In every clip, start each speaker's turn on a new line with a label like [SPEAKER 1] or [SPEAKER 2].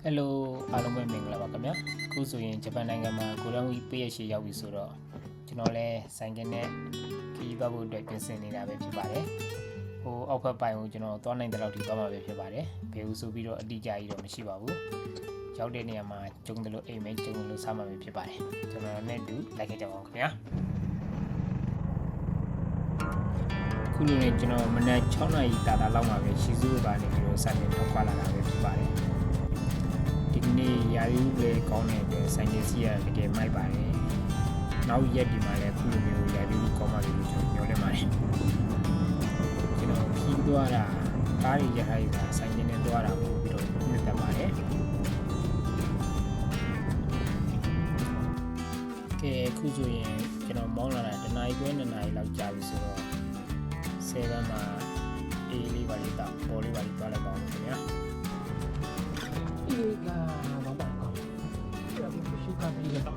[SPEAKER 1] Hello အားလုံးပဲမင်္ဂလာပါခင်ဗျာအခုဆိုရင်ဂျပန်နိုင်ငံမှာကိုလောင်ဝီပေးရရှိရောက်ပြီဆိုတော့ကျွန်တော်လည်းဆိုင်ကနဲ့ခီးသွားဖို့အတွက်ပြင်ဆင်နေတာပဲဖြစ်ပါတယ်ဟိုအောက်ဖက်ပိုင်းကိုကျွန်တော်သွားနိုင်တဲ့လောက်ထိသွားမှာပဲဖြစ်ပါတယ်ဘယ်လိုဆိုပြီးတော့အတိအကျကြီးတော့မရှိပါဘူးရောက်တဲ့နေရာမှာကျုံတယ်လို့အိမ်မဲကျုံတယ်လို့စားမှာပဲဖြစ်ပါတယ်ကျွန်တော်နဲ့တူလိုက်ခဲ့ကြပါဦးခင်ဗျာခုလိုနဲ့ကျွန်တော်မနက်6နာရီတာလောက်မှာပဲရှီဇူကနေပြီးတော့ဆိုင်ရင်ထွက်ခွာလာတာပဲဖြစ်ပါတယ်ဒီနေ့ရာသီဥတုလည်းကောင်းတဲ့အတွက်ဆိုင်ကစီးရတကယ်မိုက်ပါတယ်နောက်ရက်ဒီမှာလည်းခုလိုမျိုးရာသီဥတုကောင်းမှလို့ကျွန်တော်ပြောနေပါတယ်ကျွန်တော်ခီးသွားတာကားတွေရထားရတာဆိုင်ကနဲ့သွားတာပို့ပြီးတော့နှစ်သက်ပါတယ်ကဲခုဆိုရင်ကျွန်တော်မောင်းလာတာတနားရီခွဲ2နာရီလောက်ကြာပြီဆိုတော့7မှာအေးလေးပါလေးတော့ပေါ်လေးပါလေးသွားလိုက်ပါဦးခင်ဗျာ
[SPEAKER 2] 映画のなんかいや僕週間でいいか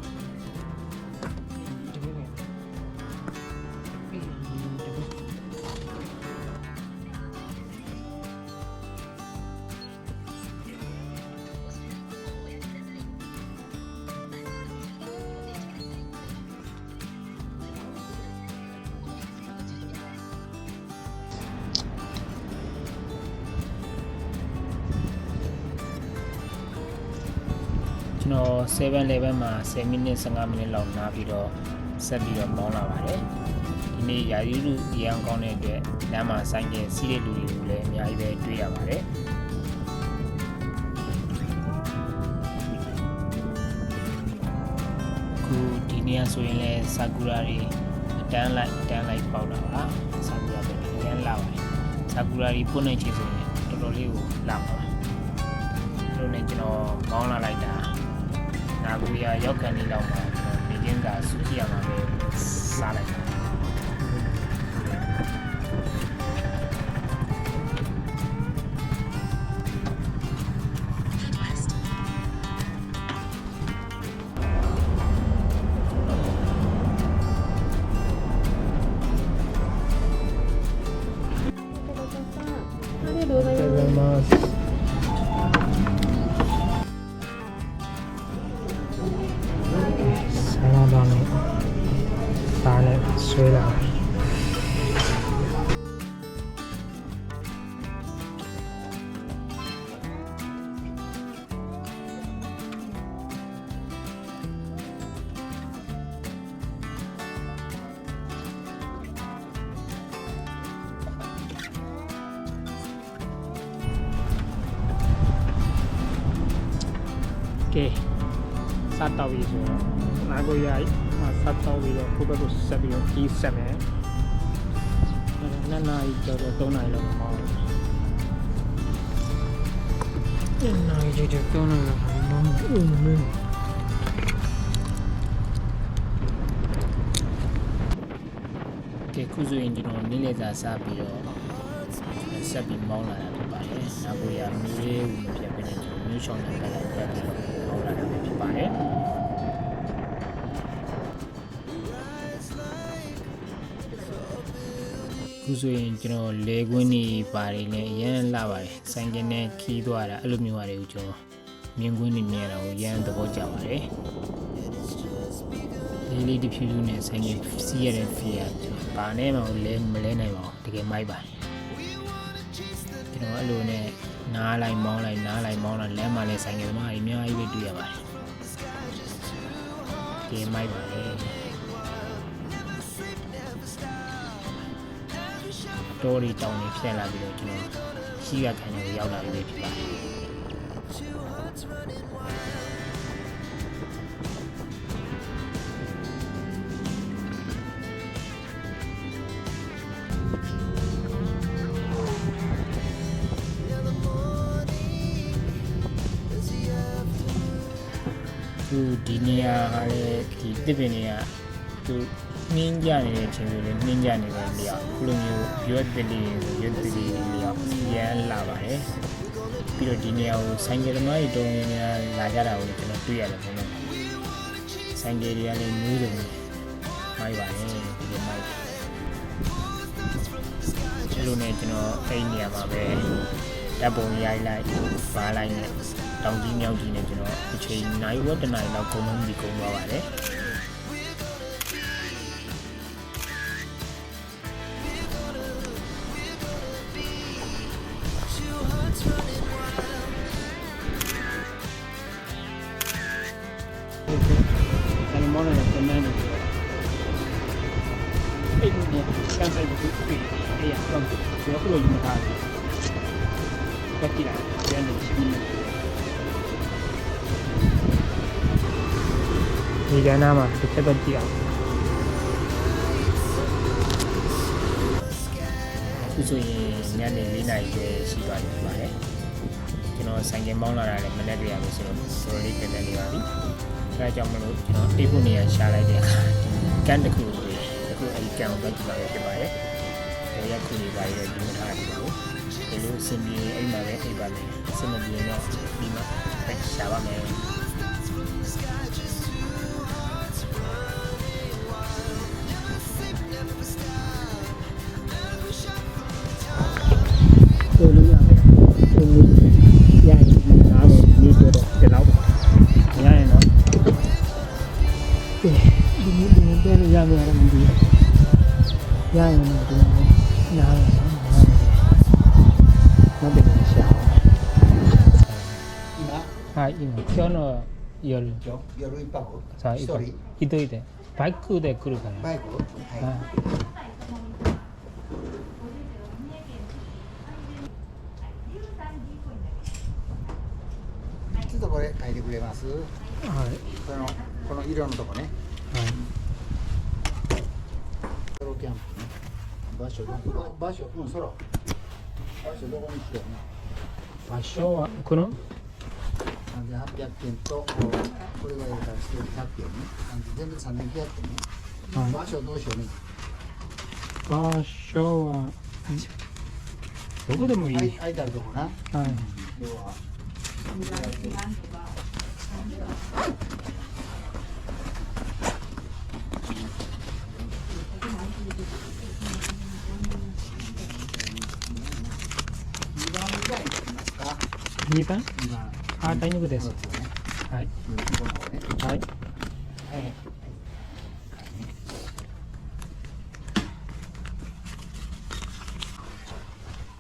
[SPEAKER 1] ကျွန်တော်7-11မှာ10မိနစ်15မိနစ်လောက်နားပြီးတော့ဆက်ပြီးတော့မောင်းလာပါတယ်ဒီနေ့ရာသီဥတုရန်ကောင်းတဲ့အတွက်လမ်းမှာဆိုင်ကစီးတဲ့လူတွေကိုလည်းအများကြီးပဲတွေ့ရပါတယ်ခုဒီနေ့ဆိုရင်လည်းဆာကူရာတွေအတန်းလိုက်ပေါက်လာပါဆာကူရာပဲရန်လာပါတယ်ဆာကူရာတွေပွင့်နေချင်ဆိုရင်တော်တော်လေးကိုလာပါလို့နဲ့ကျွန်တော်မောင်းလာလိုက်တာနာဂူယာရောက်ကန်နေလောက်မှာနေချင်းသာစူးကြည့်ရမှာပဲစားလိုက်တာ
[SPEAKER 2] ありがとうございます。サラダのタレ、ソーダ。ကဲစားတော့ပြီဆိုတော့နာကိုရစားတော့ပြီးတော့ခုဘက်ကိုဆက်ပြီးတော့ကြီးဆက်မယ်နှစ်နာရီကျော်တော့3နာရီလောက်ပေါ့နှစ်နာရီကျော်တော့3နာရီလောက်မောင်းဦးမယ်ကဲခုဆိုရင်ကျွန်တော်နေ့လည်စာစားပြီးတော့ဆက်ပြီးမောင်းလာတာဖြစ်ပါတယ်နာကိုရမျိုးလေးဦးမပြတ်ပဲနဲ့ကျွန်တော်မျိုးချောင်းနဲ့ပတ်လိုက်ပြီးတော့မောင်းလာတာဖြစ်ပါတယ်ခုဆိုရင်ကျွန်တော်လေကွင်းနေပါတယ်လည်းအရင်လာပါတယ်ဆိုင်ကနဲ့ခီးသွားတာအဲ့လိုမျိုးပါတယ်ကိုကျွန်တော်မြင်ကွင်းနေမြင်တာကိုရမ်းသဘောကျပါတယ်လေးတစ်ဖြူဖြူနဲ့ဆိုင်ကစီးရတဲ့ဖေးကဘာနဲ့မှမလဲနိုင်ပါဘူးတကယ်မိုက်ပါတယ်ကျွန်တော်အဲ့လိုနဲ့နားလိုက်မောင်းလိုက်နားလိုက်မောင်းလိုက်လမ်းမှာလည်းဆိုင်ကသမားအများကြီးပဲတွေ့ရပါတယ်တကယ်မိုက်ပါတယ်တော်ရီတောင်းနေဖြတ်လာပြီးတော့ကျွန်တော်ရှိရခံရရောက်လာပြီဖြစ်ပါတယ်ဒီနေရာလည်းဒီတစ်ပင်တွေကသူနှင်းကြနေတဲ့အချိန်တွေလည်းနှင်းကြနေတဲ့နေရာခုလိုမျိုးရွက်တလီနေရာရမ်းလာပါတယ်ပြီးတော့ဒီနေရာကိုဆိုင်ကယ်သမားတွေတုံးနေလာကြတာကိုကျွန်တော်တွေ့ရတယ်ပေါ့နော်ဆိုင်ကယ်တွေကလည်းမျိုးစုံမိုက်ပါတယ်ဒီလိုမိုက်အဲ့လိုနဲ့ကျွန်တော်အဲ့နေရာမှာပဲ တပ်ပုံရိုက်လိုက်ပါလိုက်နဲ့ တောင်ကြီးမြောက်ကြီးနဲ့ကျွန်တော်အချိန်နိုင်ဝက်တနိုင်လောက်ကုန်မှန်းပြီးကုန်သွားပါတယ်အဲ့မော်နဲ့တမန်နေအဲ့ဒီကန်ဆိုင်ကိုပြီးအေးရတော့ကျွန်တော်တို့ယူထားတယ်ကတိလာပြန်နေရှိနေဒီကနေ့မှာတစ်ချက်တော့ကြည့်အောင်ဒီဆိုရင်ညနေ4 နာရီပဲရှိသွားပြီပါတယ်ကျွန်တော်ဆိုင်ကမောင်းလာတာလည်းမနေ့ကရပြီဆိုတော့တော်လေးပြန်နေပါပြီအဲဒါကြောင့်မလို့ကျွန်တော်အိတ်ဖို့နေရာရှာလိုက်တဲ့အခါကန်တစ်ခုကိုအဲဒီကန်ကိုပဲကြည့်ပါရဖြစ်ပါတယ်။ရက်ခုနေပါရတဲ့ဒီမထားတယ်လို့ဒီလိုစင်ပြေအိမ်မှာပဲအိပ်ပါမယ်။စင်မပြေတော့ဒီမှာပဲရှာပါမယ်။ဆိုလို့ရမယ်။ဆိုလို့ရရင်ဒါပဲဒီလိုတော့ဒီလောက်ပါ။ရရင်တော့ဒီနေ့ပြန်ရမယ်ရမယ်ဒီရရင်တော့ဒီနားရအောင်နောက်ပြန်ရှာはい今今日の夜
[SPEAKER 3] 夜一泊
[SPEAKER 2] さあ
[SPEAKER 3] 一人
[SPEAKER 2] 一人でバイクで来るから
[SPEAKER 3] バイクはいちょっとこれ書いてくれます
[SPEAKER 2] はい
[SPEAKER 3] この色のとこね
[SPEAKER 2] はい
[SPEAKER 3] ソロキャンプね場所ソロ場所どこに来てるの
[SPEAKER 2] 場所はこの
[SPEAKER 3] 3800件とこれがいるから100件ね全部3900件ね
[SPEAKER 2] はい
[SPEAKER 3] 場所どうしようね
[SPEAKER 2] 場所はどこでもいいはい
[SPEAKER 3] 空いてあるとこな今日は
[SPEAKER 2] 2番
[SPEAKER 3] 今
[SPEAKER 2] あ大丈夫ですはいはい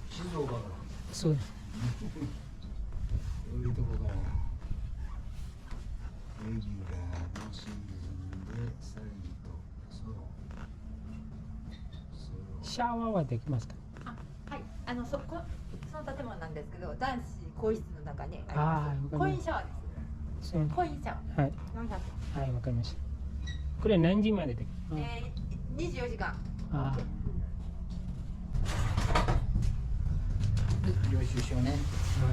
[SPEAKER 3] 静岡から
[SPEAKER 2] そう
[SPEAKER 3] そういうとこからレギュラーのシーズンでサイトソロ
[SPEAKER 2] シャワーはできますか
[SPEAKER 4] はい、その建物なんですけど、男子更衣室の中に
[SPEAKER 2] あー
[SPEAKER 4] コインシャワーで
[SPEAKER 2] そう
[SPEAKER 4] す。コインシャワ
[SPEAKER 2] はい
[SPEAKER 4] ー400
[SPEAKER 2] はいわかりましたこれ何時までできる
[SPEAKER 4] 円。24時間。
[SPEAKER 2] あ
[SPEAKER 3] 領収書ね
[SPEAKER 2] は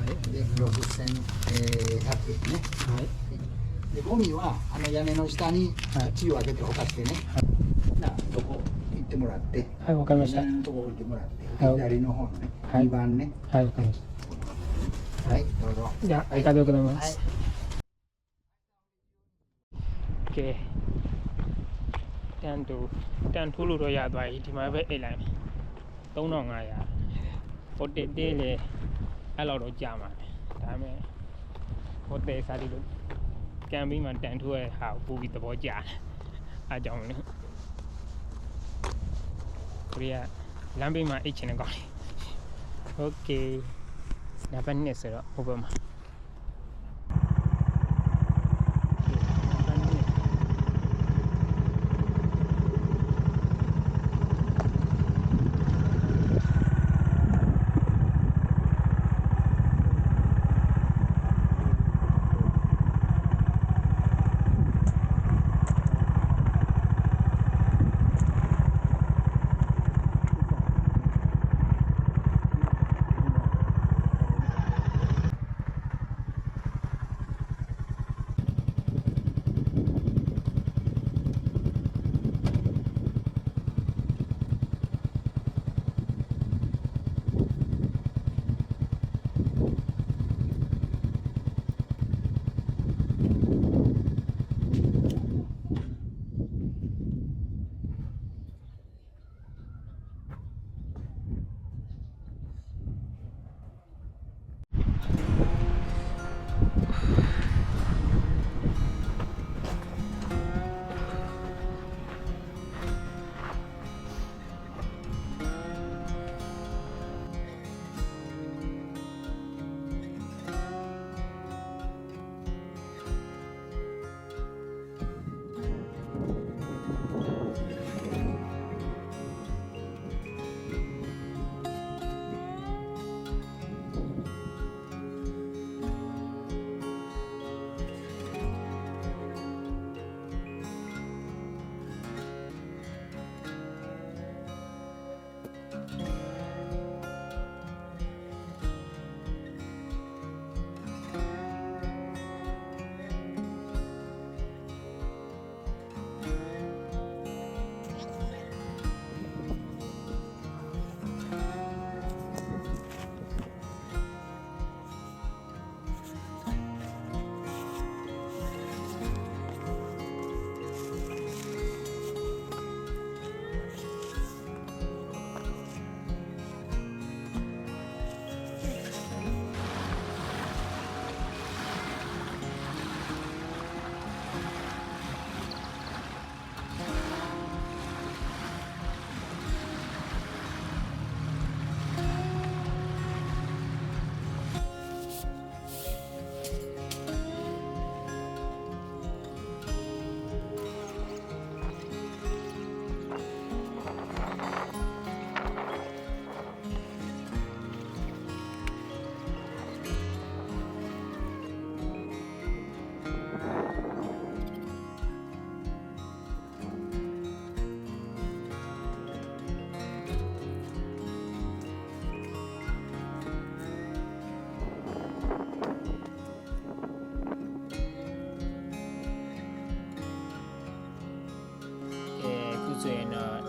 [SPEAKER 2] い
[SPEAKER 3] で6100円ね
[SPEAKER 2] はい
[SPEAKER 3] でゴミは屋根の下に
[SPEAKER 2] はい
[SPEAKER 3] 口を開けてほかしてね、なそこ行ってもらって
[SPEAKER 2] はいわかりました
[SPEAKER 3] 屋根のとこ置いてもらって
[SPEAKER 2] はい
[SPEAKER 3] 左の方のね、
[SPEAKER 2] はい
[SPEAKER 3] 2番ね
[SPEAKER 2] はいわかりました
[SPEAKER 3] はいどうぞ
[SPEAKER 2] じゃあありがとうございま
[SPEAKER 3] はい
[SPEAKER 2] す OK တန်ထိုးလို့တော့ရသွားပြီဒီမှာပဲအိတ်လိုက်3500ဟိုတက်တဲလေအဲ့လောက်တော့ကြာမှာဒါပေမဲ့ဟိုတဲစားပြီးလို့ကံပြီးမှတန်ထိုးရဲ့ဟာကိုပို့ပြီးသဘောကျတယ်အားကြောင့်လည်းကိုရီးယားလမ်းဘေးမှာအိတ်ချင်တဲ့ကောင်လေး OK ဒါပဲနဲ့ဆိုတော့ဟိုဘက်မှာ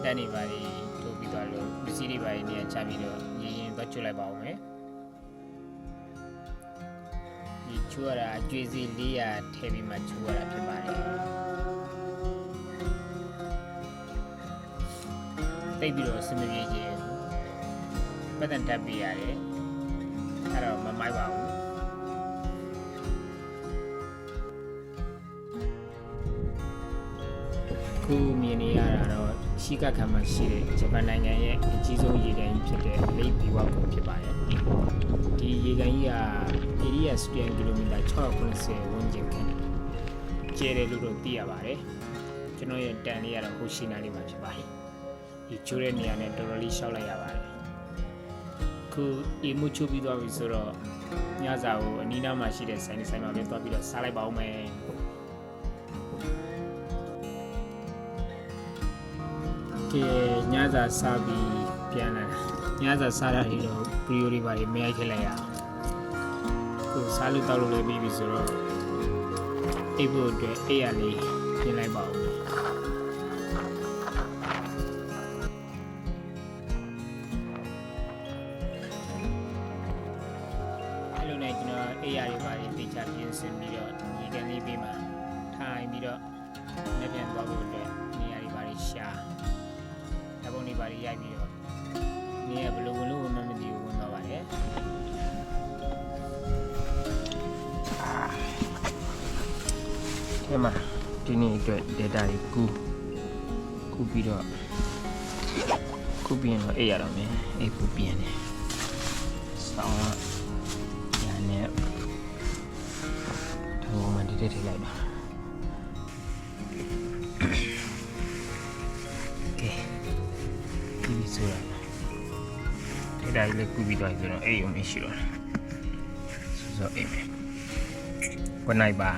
[SPEAKER 2] တက်နေပါလေထိုးပြီးသွားလို့ပစ္စည်းတွေပါနေရာချပြီးတော့ရေရင်သွားကျွတ်လိုက်ပါဦးမယ်ဒီချိုးရတာအကျွေးစီ400ထည့်ပြီးမှချိုးရတာဖြစ်ပါတယ်တိတ်ပြီးတော့စမပြေခြင်းပတ်သက်တက်ပြရတယ်အဲ့တော့မမိုက်ပါဘူးခုမြင်နေရတာတော့ရှိကခံမှာရှိတဲ့ဂျပန်နိုင်ငံရဲ့အကြီးဆုံးရေကန်ကြီးဖြစ်တဲ့လိပ်ဘီဝါကုန်းဖြစ်ပါတယ်ဒီရေကန်ကြီးကဧရိယာစတန်ကီလိုမီတာ690ဝန်းကျင်ခန့်ကျဲတယ်လို့တော့သိရပါတယ်ကျွန်တော်ရဲ့တန်လေးကတော့ဟိုရှိနာလေးမှာဖြစ်ပါတယ်ဒီချိုးတဲ့နေရာနဲ့တော်တော်လေးရှောက်လိုက်ရပါတယ်ခုအေမူချိုးပြီးသွားပြီဆိုတော့ညစာကိုအနီးနားမှာရှိတဲ့ဆိုင်မှာပဲသွားပြီးတော့စားလိုက်ပါဦးမယ်ကဲညစာစားပြီးပြန်လာညစာစားတာတွေတော့ဗီဒီယိုတွေပါမရိုက်ထည့်လိုက်ရအောင်ခုစားလို့တောက်လို့လည်းပြီးပြီဆိုတော့အိပ်ဖို့အတွက်အိပ်ရလေးပြင်လိုက်ပါဦးအဲ့လိုနဲ့ကျွန်တော်အိပ်ရတွေပါတေချာပြင်ဆင်ပြီးတော့ရေကန်လေးပေးမှထိုင်ပြီးတော့လက်ပြန်သွားဖို့အတွက်နေရာတွေပါရှာဓာတ်ပုံတွေပါရိုက်ပြီးတော့နေရာဘယ်လိုဝင်လို့မသိဘူးဝင်သွားပါတယ်ဒီမှာဒီနေ့အတွက် data တွေကူပြီးတော့ကူပြီးရင်တော့အိပ်ရတော့မယ်အိပ်ဖို့ပြင်တယ်ဆောင်းရနဲ့တော့မှတိတိလိုက်ပါဆိုရဒါလည်းကူပြီးတော့ကျွန်တော်အိမ်ရုံမရှိတော့ဆိုအိမ်မယ် Good night ပါ